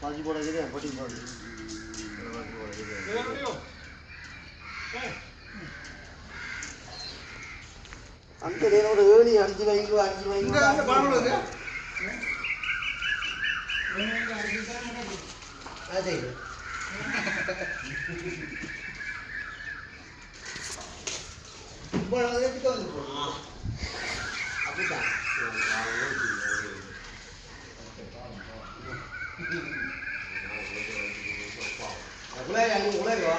பாசி போடுறது பட்டி போடுறது அந்த நேரோட ஏழி 5 வைங்கோ 5 வைங்கோ அதே இப்போ அதை எடுத்து வந்து போடுறோம் அப்படிதான் உலகவா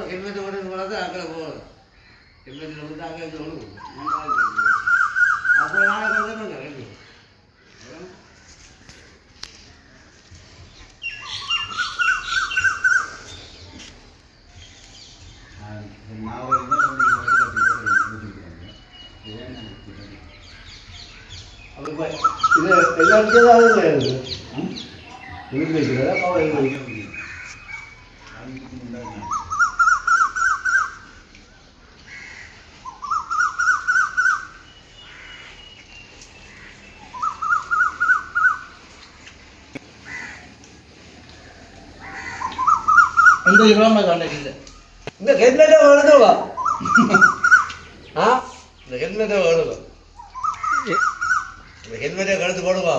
ஹெல்மெட் ஓடுறது அங்கே போகணும் ஹெல்மெட்டில் வந்து அங்கே ஓடும் அப்போ நாளைக்கு வந்து ரெண்டு இது எல்லாருக்கும் தான் இது வைக்கிறதா கவலை இந்த ஹெல்மெட்டை வேணுதுவா இந்த ஹெல்மெட்டை வேணுங்க இந்த ஹெல்மெட்டை கழுத்து போடுவா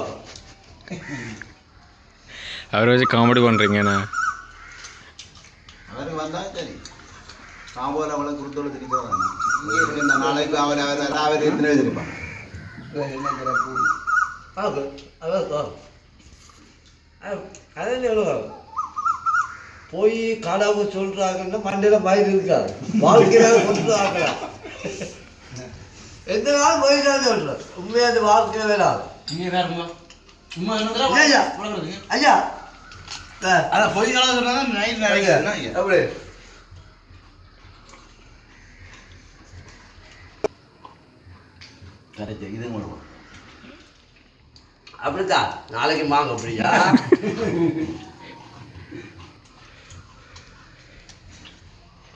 அவரை வச்சு காமெடி பண்ணுறீங்கண்ணா அவர் வந்தால் சரி காம்போல அவளை கொடுத்தோடு திருப்பி வராங்க நாளைக்கு அவர் எத்தனை வச்சிருப்பான் அதான் எவ்வளோ போய் காடாம சொல்றாங்கன்னா மண்டையில் மயிர் இருக்காது வாழ்க்கையாக கொண்டு ஆக்கலாம் எந்த நாளும் போயிட்டான்னு சொல்கிறேன் உண்மையாக அந்த வாழ்க்கை வேணாம் ஐயா ஐயா அதான் பொய் காலம் சொன்னாங்க அப்படி கரெக்ட் இது பண்ணுவோம் அப்படித்தான் நாளைக்கு வாங்க அப்படியா